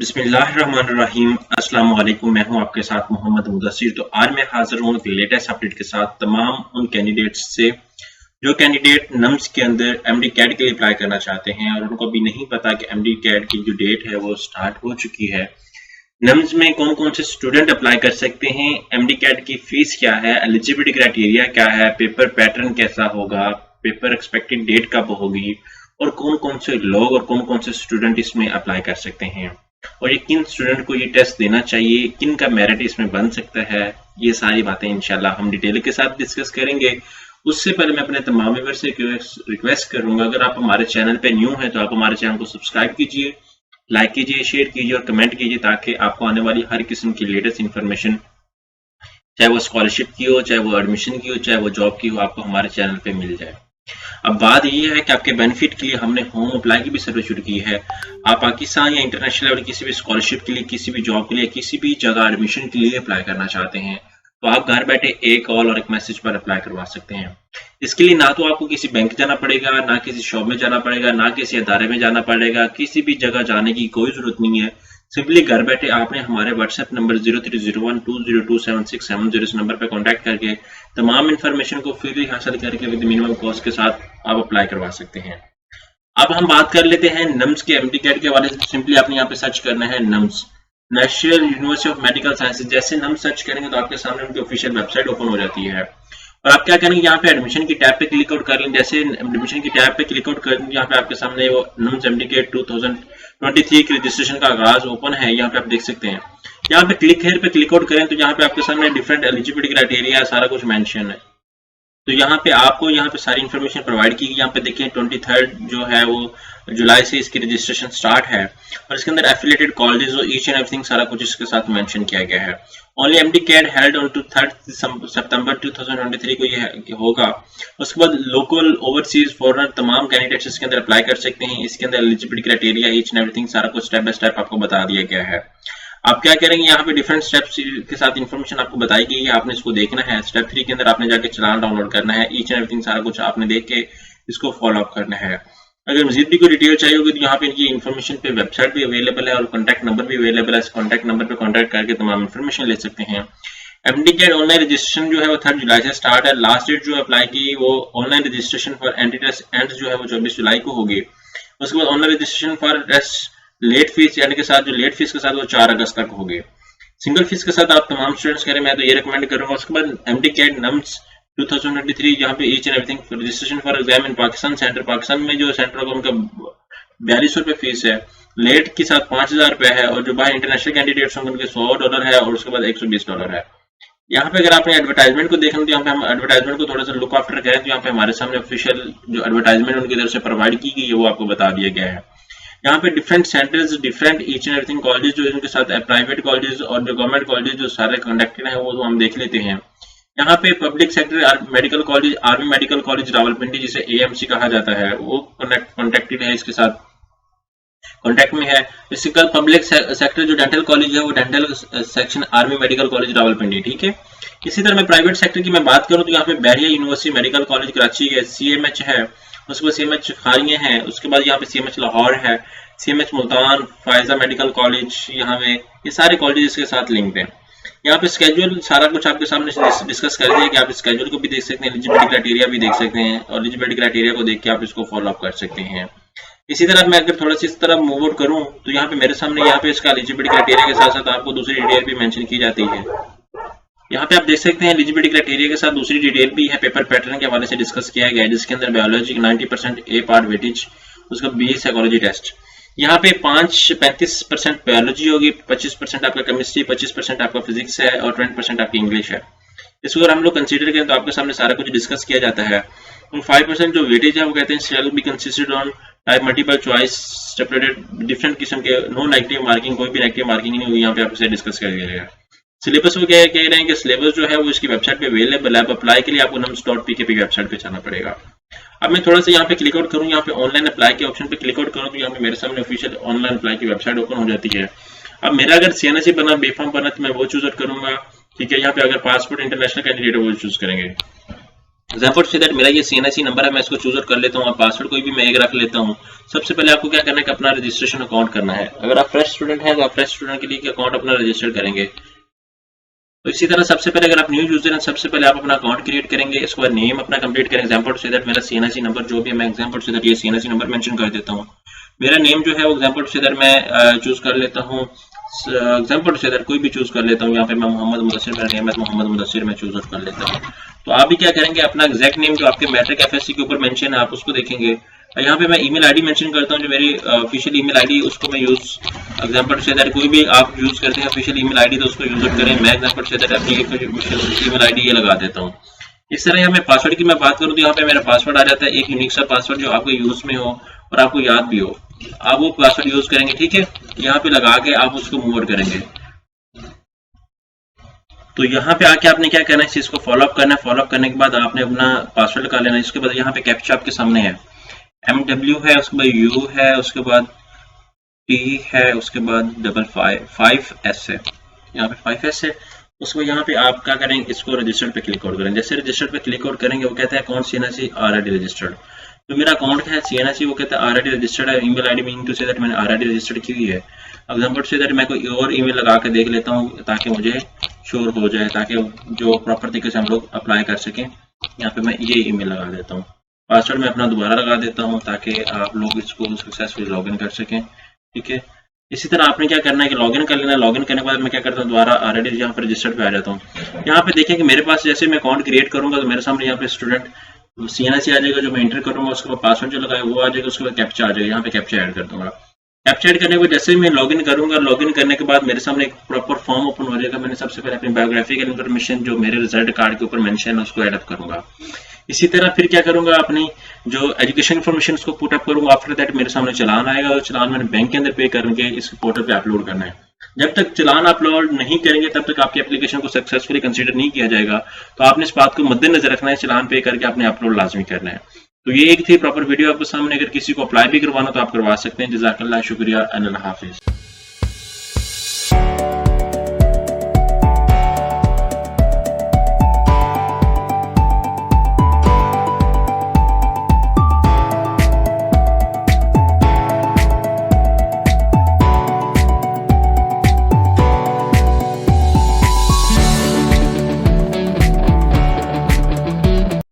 बिस्मिल्लाहिर्रहमानिर्रहीम। अस्सलाम वालेकुम। मैं हूं आपके साथ मोहम्मद मुदस्सिर। तो आज मैं हाजिर हूं लेटेस्ट अपडेट के साथ तमाम उन कैंडिडेट्स से जो कैंडिडेट नम्स के अंदर एमडी कैट के लिए अप्लाई करना चाहते हैं और उनको अभी नहीं पता कि एमडी कैट की जो डेट है वो स्टार्ट हो चुकी है। नम्स में कौन कौन से स्टूडेंट अप्लाई कर सकते हैं, एमडी कैट की फीस क्या है, एलिजिबिलिटी क्राइटेरिया क्या है, पेपर पैटर्न कैसा होगा, पेपर एक्सपेक्टेड डेट कब होगी और कौन कौन से लोग और कौन कौन से स्टूडेंट इसमें अप्लाई कर सकते हैं और ये किन स्टूडेंट को ये टेस्ट देना चाहिए, किन का मेरिट इसमें बन सकता है। ये सारी बातें इंशाल्लाह हम डिटेल के साथ डिस्कस करेंगे। उससे पहले मैं अपने तमाम व्यूअर्स से रिक्वेस्ट करूंगा, अगर आप हमारे चैनल पे न्यू हैं तो आप हमारे चैनल को सब्सक्राइब कीजिए, लाइक कीजिए, शेयर कीजिए और कमेंट कीजिए ताकि आपको आने वाली हर किस्म की लेटेस्ट इंफॉर्मेशन, चाहे वो स्कॉलरशिप की हो, चाहे वो एडमिशन की हो, चाहे वो जॉब की हो, आपको हमारे चैनल पे मिल जाए। अब बात यह है कि आपके बेनिफिट के लिए हमने होम अप्लाई की भी सर्विस शुरू की है। आप पाकिस्तान या इंटरनेशनल लेवल किसी भी स्कॉलरशिप के लिए, किसी भी जॉब के लिए, किसी भी जगह एडमिशन के लिए अप्लाई करना चाहते हैं तो आप घर बैठे एक कॉल और एक मैसेज पर अप्लाई करवा सकते हैं। इसके लिए ना तो आपको किसी बैंक जाना पड़ेगा, ना किसी शॉप में जाना पड़ेगा, ना किसी अदारे में जाना पड़ेगा, किसी भी जगह जाने की कोई जरूरत नहीं है। सिंपली घर बैठे आपने हमारे व्हाट्सएप नंबर 0301202767 इस नंबर पर कॉन्टैक्ट करके तमाम इन्फॉर्मेशन को फ्रीली हासिल करके विद मिनिमम कॉस्ट के साथ आप अप्लाई करवा सकते हैं। अब हम बात कर लेते हैं नम्स के एमडी कैट के हवाले से। सिंपली आपने यहाँ पे सर्च करना है nums, national university of medical sciences. जैसे नम्स सर्च करेंगे तो आपके सामने उनकी ऑफिशियल वेबसाइट ओपन हो जाती है और आप क्या करेंगे, यहाँ पे एडमिशन की टैब पे क्लिक आउट कर लें। जैसे एडमिशन की टैब पे क्लिक आउट कर, यहाँ पे आपके सामने वो नम्स एमडी कैट 2023 की रजिस्ट्रेशन का आगाज ओपन है। यहाँ पे आप देख सकते हैं, यहाँ पे क्लिक हेयर पे क्लिक आउट करें तो यहाँ पे आपके सामने डिफरेंट एलिजिबिलिटी क्राइटेरिया सारा कुछ मेंशन है। तो यहाँ पे आपको यहाँ पे सारी इन्फॉर्मेशन प्रोवाइड की। यहाँ पे देखिए 23 जो है वो जुलाई से इसकी रजिस्ट्रेशन स्टार्ट है और इसके अंदर एफिलिएटेड कॉलेजेस और ईच एंड एवरीथिंग सारा कुछ इसके साथ मेंशन किया गया है। Only MD CAT held on 3 सितंबर 2023 को ये होगा। उसके बाद लोकल ओवरसीज फॉरेनर तमाम कैंडिडेट्स इसके अंदर अप्लाई कर सकते हैं। इसके अंदर eligibility criteria each and everything सारा कुछ स्टेप बाय स्टेप आपको बता दिया गया है। आप क्या करेंगे, यहाँ पे डिफरेंट स्टेप्स के साथ इन्फॉर्मेशन आपको बताई गई है, आपने इसको देखना है। स्टेप 3 के अंदर आपने जाके चलान डाउनलोड करना है, ईच एंड एवरीथिंग सारा कुछ आपने देख के इसको फॉलो अप करना है। अगर मजीद भी कोई डिटेल चाहिए होगी तो यहाँ पे इनकी इन्फॉर्मेशन पे वेबसाइट भी अवेलेबल है और कॉन्टैक्ट नंबर भी अवेलेबल है। इस कॉन्टैक्ट नंबर पे कॉन्टैक्ट करके तमाम इन्फॉर्मेशन ले सकते हैं। एमडी कैट ऑनलाइन रजिस्ट्रेशन जो है वो 3 जुलाई से स्टार्ट है। लास्ट डेट जो अप्लाई की वो online registration for entry test and जो है वो 24 जुलाई को होगी। उसके बाद online registration for test late fee यानी के साथ जो लेट फीस के साथ वो 4 अगस्त तक होगी। सिंगल फीस के साथ आप तमाम स्टूडेंट्स करें, मैं तो ये रिकमेंड करूंगा। उसके बाद एमडी कैट नम्स 2023 यहाँ पे each and everything registration for exam in Pakistan centre, Pakistan में जो सेंटर होगा उनका 4200 रुपये फीस है। लेट के साथ 5000 रुपये है और जो बाहर इंटरनेशनल कैंडिडेट्स होंगे उनके $100 है और उसके बाद $120 है। यहाँ पे अगर आपने एडवर्टाइजमेंट को देखना तो यहाँ पे हम एडवर्टाइजमेंट को थोड़ा सा लुक आफ्टर करें तो यहाँ पे हमारे सामने ऑफिशियल जो एडवर्टाइजमेंट उनकी तरफ से प्रोवाइड की गई है वो आपको बता दिया गया है। यहाँ पे different centres, different each and everything college जो इनके साथ प्राइवेट कॉलेज और जो गवर्नमेंट कॉलेज जो सारे कंडक्टेड हैं वो तो हम देख लेते हैं। यहाँ पे public sector medical college, army medical college Rawalpindi जिसे एएमसी कहा जाता है वो कॉन्टेक्टेड है, इसके साथ कॉन्टेक्ट में है। इसके बाद पब्लिक सेक्टर जो डेंटल कॉलेज है वो dental section army medical college Rawalpindi, ठीक है। इसी तरह मैं प्राइवेट सेक्टर की मैं बात करूँ तो यहाँ पे Bahria university medical college Karachi है, सीएमएच है, उसके बाद सीएमएच खारियां है, उसके बाद यहाँ पे सीएमएच लाहौर है, CMH Multan, Faiza medical college, यहाँ पे ये सारे कॉलेज इसके साथ लिंक्ड हैं। यहाँ पे स्केड्यूल सारा कुछ आपके सामने डिस्कस कर दिया कि आप स्केड्यूल को भी देख सकते हैं, एलिजिबिलिटी क्राइटेरिया भी देख सकते हैं और एलिजिबिलिटी क्राइटेरिया को देख के आप इसको फॉलो अप कर सकते हैं। इसी तरह मैं अगर थोड़ा सा इस तरह मूव आउट करूँ तो यहाँ पे मेरे सामने यहाँ पे इसका एलिजिबिलिटी क्राइटेरिया के साथ साथ आपको दूसरी डिटेल भी मेंशन की जाती है। यहाँ पे आप देख सकते हैं एलिजिबिलिटी क्राइटेरिया के साथ दूसरी डिटेल भी है, पेपर पैटर्न के हवाले से डिस्कस किया गया है, जिसके अंदर बायोलॉजी 90% ए पार्ट वेटेज, उसका बी साइकोलॉजी टेस्ट। यहाँ पे 35% बायोलॉजी होगी, 25% आपका केमिस्ट्री, 25% आपका फिजिक्स है और 20% आपकी इंग्लिश है। इसको अगर हम लोग कंसीडर करें तो आपके सामने सारा कुछ डिस्कस किया जाता है। 5% जो वेटेज है वो कहते हैं shall be consisted on type multiple choice separated, different किस्म के, नो नेगेटिव मार्किंग, कोई भी नेगेटिव मार्किंग नहीं होगी। यहाँ पे आपसे डिस्कस कर दिया गया। सिलेबस वो कह रहे हैं कि सिलेबस जो है वो इसकी वेबसाइट पे अवेलेबल है। अप्लाई के लिए आपको nums.pkp वेबसाइट पे जाना पड़ेगा। अब मैं थोड़ा सा यहाँ पे क्लिक आउट करूँ, यहाँ पे ऑनलाइन अप्लाई के ऑप्शन पे क्लिक आउट करूँ तो यहाँ पे मेरे सामने ऑफिशियल ऑनलाइन अप्लाई की वेबसाइट ओपन हो जाती है। अब मेरा अगर सीएनएससी बना, बेफॉर्म बना तो मैं वो चूज करूंगा, ठीक है। यहाँ पे अगर पासपोर्ट इंटरनेशनल कैंडिडेट है वो चूज करेंगे। एग्जाम्पल से दैट मेरा ये CNIC नंबर है, मैं इसको चूज कर लेता हूँ और पासवर्ड कोई भी मैं एक रख लेता हूँ। सबसे पहले आपको क्या करना है कि अपना रजिस्ट्रेशन अकाउंट करना है। अगर आप फ्रेश स्टूडेंट हैं तो आप फ्रेश स्टूडेंट के लिए अकाउंट अपना रजिस्टर करेंगे। तो इसी तरह सबसे पहले अगर आप न्यू यूजर हैं, सबसे पहले आप अपना अकाउंट क्रिएट करेंगे, इसके बाद नेम अपना कंप्लीट करेंगे। एग्जाम्पल से दैट मेरा CNIC नंबर जो भी है, मैं एग्जाम्पल से दैट ये CNIC नंबर मेंशन कर देता हूँ। मेरा नेम जो है वो एग्जाम्पल से दैट मैं चूज कर लेता हूँ, एग्जाम्पल से दैट कोई भी चूज कर लेता हूँ। यहाँ पे मैं मोहम्मद मुदस्सिर, मेरा नेम है मोहम्मद मुदस्सिर, मैं चूज कर लेता हूँ। तो आप भी क्या करेंगे, अपना एग्जैक्ट नेम जो आपके मैट्रिक FSC के ऊपर मेंशन है आप उसको देखेंगे। यहाँ पे मैं ईमेल आईडी मेंशन करता हूँ, जो मेरी ऑफिशियल ईमेल आईडी उसको मैं यूज, एग्जांपल से दैट कोई भी आप यूज करते हैं ऑफिशियल ईमेल आईडी तो उसको यूज करें। मैं एग्जांपल से दैट अपनी ईमेल आईडी ये लगा देता हूँ। इस तरह यहाँ मैं पासवर्ड की मैं बात करूँ तो यहाँ पे मेरा पासवर्ड आ जाता है, एक यूनिक सा पासवर्ड जो आपके यूज में हो और आपको याद भी हो, आप वो पासवर्ड यूज करेंगे। ठीक है, यहाँ पे लगा के आप उसको मूव करेंगे। तो यहाँ पे आके आपने क्या करना है, इस चीज को फॉलोअप करना है। फॉलोअप करने के बाद आपने अपना पासवर्ड लगा लेना है। इसके बाद यहाँ पे कैप्चा आपके सामने है, MW है, उसके बाद U है, उसके बाद T है, उसके बाद 5S है, यहाँ पे 5S है। उसको यहाँ पे आप क्या करेंगे, इसको रजिस्टर्ड पे क्लिक आउट करें। जैसे रजिस्टर्ड पे क्लिक आउट करेंगे वो कहता है अकाउंट CNIC ऑलरेडी रजिस्टर्ड। तो मेरा अकाउंट है CNIC, वो कहता है ऑलरेडी रजिस्टर्ड है। Email ID meaning to say that मैंने ऑलरेडी रजिस्टर्ड की हुई है। एग्जांपल से दैट मैं कोई और ईमेल लगा के देख लेता हूँ ताकि मुझे श्योर हो जाए, ताकि जो प्रॉपर तरीके से हम लोग अप्लाई कर सकें। यहाँ पे मैं ये ईमेल लगा देता हूँ, पासवर्ड मैं अपना दोबारा लगा देता हूँ ताकि आप लोग इसको सक्सेसफुल लॉगिन कर सकें। ठीक है, इसी तरह आपने क्या करना है कि लॉगिन कर लेना है। लॉगिन करने के बाद मैं क्या करता हूँ, दोबारा ऑलरेडी यहाँ पर रजिस्टर्ड पे आ जाता हूँ। यहाँ पे देखें कि मेरे पास जैसे मैं अकाउंट क्रिएट करूंगा तो मेरे सामने यहाँ पे स्टूडेंट CNIC आ जाएगा, जो मैं एंटर करूंगा उसके बाद पासवर्ड जो लगाया वो आ जाएगा, उसके बाद कैप्चा आ जाएगा। यहाँ पे कैप्चा ऐड कर दूंगा। कैप्चा ऐड करने के बाद जैसे ही मैं लॉगिन करूंगा, लॉगिन करने के बाद मेरे सामने एक प्रॉपर फॉर्म ओपन हो जाएगा। मैंने सबसे पहले अपनी बायोग्राफिकल इन्फॉर्मेशन जो मेरे रिजल्ट कार्ड के ऊपर मेंशन है उसको ऐड अप करूंगा। इसी तरह फिर क्या करूंगा, अपनी जो एजुकेशन इन्फॉर्मेशन उसको पुट अप करूंगा। आफ्टर दैट मेरे सामने चलान आएगा और चलान मैंने बैंक के अंदर पे करके इस पोर्टल पे अपलोड करना है। जब तक चलान अपलोड नहीं करेंगे तब तक आपकी एप्लीकेशन को सक्सेसफुली कंसीडर नहीं किया जाएगा। तो आपने इस बात को मद्देनजर रखना है, चलान पे करके आपने अपलोड लाजमी करना है। तो ये एक थी प्रॉपर वीडियो आपके सामने। अगर किसी को अप्लाई भी करवाना तो आप करवा सकते हैं। जज़ाकल्लाह, शुक्रिया, अल्लाह हाफिज।